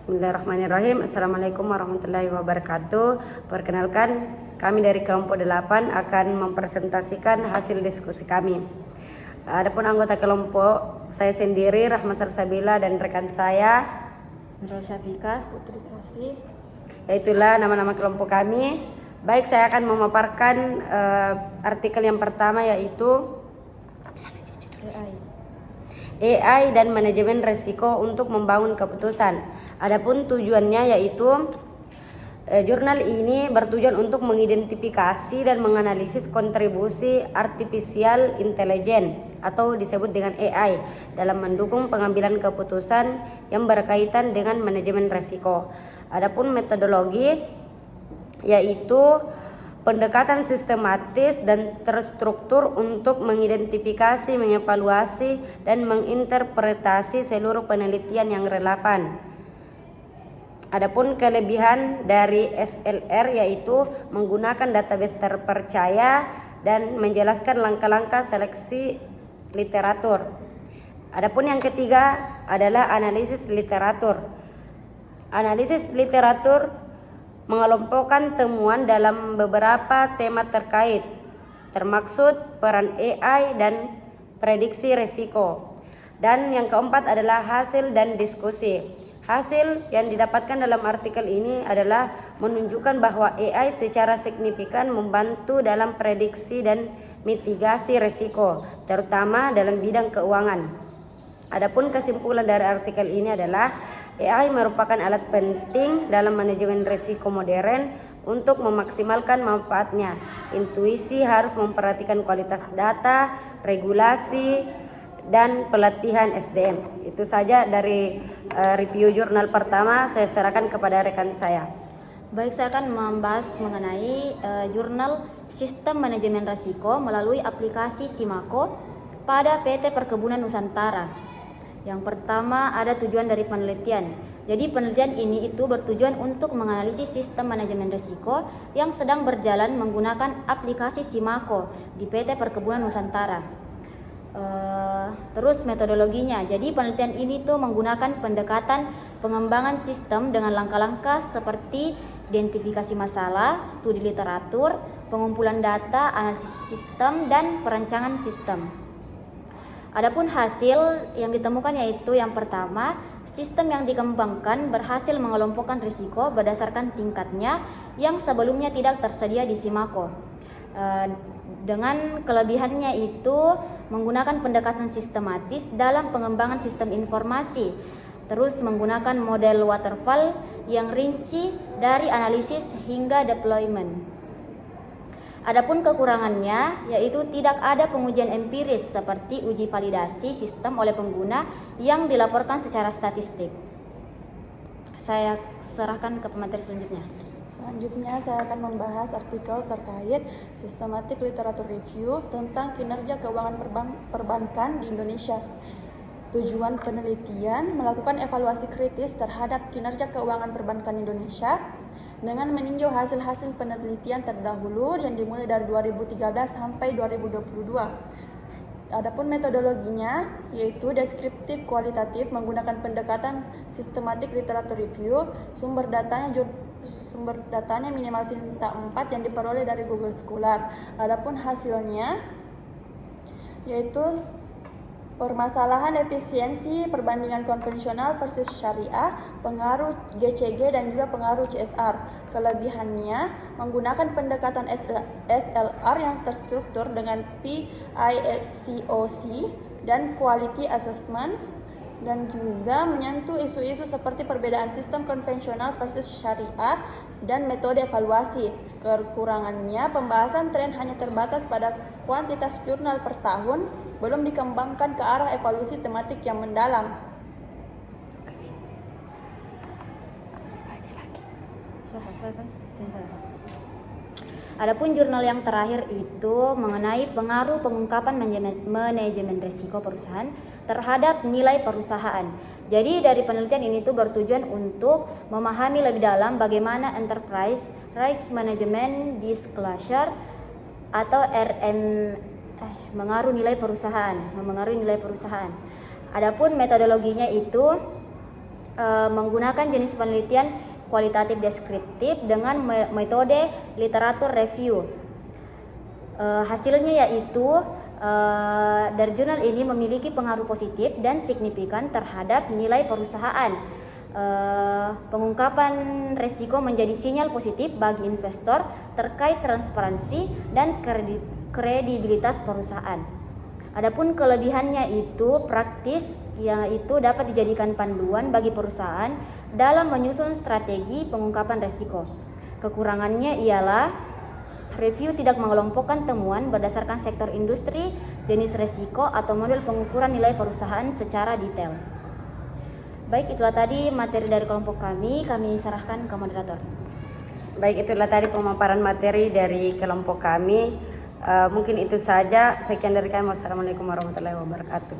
Bismillahirrahmanirrahim. Assalamualaikum warahmatullahi wabarakatuh. Perkenalkan, kami dari kelompok 8 akan mempresentasikan hasil diskusi kami. Adapun anggota kelompok, saya sendiri Rahma Salsabila dan rekan saya Nurul Syafika, Putri Kasih. Yaitulah nama-nama kelompok kami. Baik, saya akan memaparkan artikel yang pertama, yaitu AI dan manajemen risiko untuk membangun keputusan. Adapun tujuannya yaitu jurnal ini bertujuan untuk mengidentifikasi dan menganalisis kontribusi artificial intelligence atau disebut dengan AI dalam mendukung pengambilan keputusan yang berkaitan dengan manajemen risiko. Adapun metodologi yaitu pendekatan sistematis dan terstruktur untuk mengidentifikasi, mengevaluasi, dan menginterpretasi seluruh penelitian yang relevan. Adapun kelebihan dari SLR yaitu menggunakan database terpercaya dan menjelaskan langkah-langkah seleksi literatur. Adapun yang ketiga adalah analisis literatur. Analisis literatur mengelompokkan temuan dalam beberapa tema terkait, termaksud peran AI dan prediksi risiko. Dan yang keempat adalah hasil dan diskusi. Hasil yang didapatkan dalam artikel ini adalah menunjukkan bahwa AI secara signifikan membantu dalam prediksi dan mitigasi risiko, terutama dalam bidang keuangan. Adapun kesimpulan dari artikel ini adalah AI merupakan alat penting dalam manajemen risiko modern untuk memaksimalkan manfaatnya. Intuisi harus memperhatikan kualitas data, regulasi, dan pelatihan SDM. Itu saja dari review jurnal pertama. Saya serahkan kepada rekan saya. Baik, saya akan membahas mengenai jurnal Sistem Manajemen Risiko melalui aplikasi Simako pada PT Perkebunan Nusantara. Yang pertama ada tujuan dari penelitian. Jadi penelitian ini itu bertujuan untuk menganalisis sistem manajemen risiko yang sedang berjalan menggunakan aplikasi Simako di PT Perkebunan Nusantara. Terus metodologinya. Jadi penelitian ini tuh menggunakan pendekatan pengembangan sistem dengan langkah-langkah seperti identifikasi masalah, studi literatur, pengumpulan data, analisis sistem, dan perancangan sistem. Adapun hasil yang ditemukan yaitu yang pertama, sistem yang dikembangkan berhasil mengelompokkan risiko berdasarkan tingkatnya yang sebelumnya tidak tersedia di Simako. Dengan kelebihannya itu menggunakan pendekatan sistematis dalam pengembangan sistem informasi, terus menggunakan model waterfall yang rinci dari analisis hingga deployment. Adapun kekurangannya yaitu tidak ada pengujian empiris seperti uji validasi sistem oleh pengguna yang dilaporkan secara statistik. Saya serahkan ke pemateri selanjutnya. Selanjutnya saya akan membahas artikel terkait Systematic Literature Review tentang kinerja keuangan perbankan di Indonesia. Tujuan penelitian melakukan evaluasi kritis terhadap kinerja keuangan perbankan Indonesia dengan meninjau hasil-hasil penelitian terdahulu yang dimulai dari 2013 sampai 2022. Adapun metodologinya yaitu deskriptif kualitatif menggunakan pendekatan Systematic Literature Review. Sumber datanya minimal Sinta 4 yang diperoleh dari Google Scholar. Adapun hasilnya yaitu permasalahan efisiensi perbandingan konvensional versus syariah, pengaruh GCG dan juga pengaruh CSR. Kelebihannya menggunakan pendekatan SLR yang terstruktur dengan PICOC dan quality assessment, dan juga menyentuh isu-isu seperti perbedaan sistem konvensional versus syariah dan metode evaluasi. Kekurangannya, pembahasan tren hanya terbatas pada kuantitas jurnal per tahun, belum dikembangkan ke arah evaluasi tematik yang mendalam. Adapun jurnal yang terakhir itu mengenai pengaruh pengungkapan manajemen risiko perusahaan terhadap nilai perusahaan. Jadi dari penelitian ini tuh bertujuan untuk memahami lebih dalam bagaimana enterprise risk management disclosure atau mengaruhi nilai perusahaan. Adapun metodologinya itu menggunakan jenis penelitian kualitatif deskriptif dengan metode literatur review. Hasilnya yaitu dari jurnal ini memiliki pengaruh positif dan signifikan terhadap nilai perusahaan. Pengungkapan resiko menjadi sinyal positif bagi investor terkait transparansi dan kredibilitas perusahaan. Adapun kelebihannya itu praktis, yaitu dapat dijadikan panduan bagi perusahaan dalam menyusun strategi pengungkapan resiko. Kekurangannya ialah review tidak mengelompokkan temuan berdasarkan sektor industri, jenis resiko, atau model pengukuran nilai perusahaan secara detail. Baik, itulah tadi materi dari kelompok kami serahkan ke moderator. Baik, itulah tadi pemaparan materi dari kelompok kami. Mungkin itu saja. Sekian dari kami. Wassalamualaikum warahmatullahi wabarakatuh.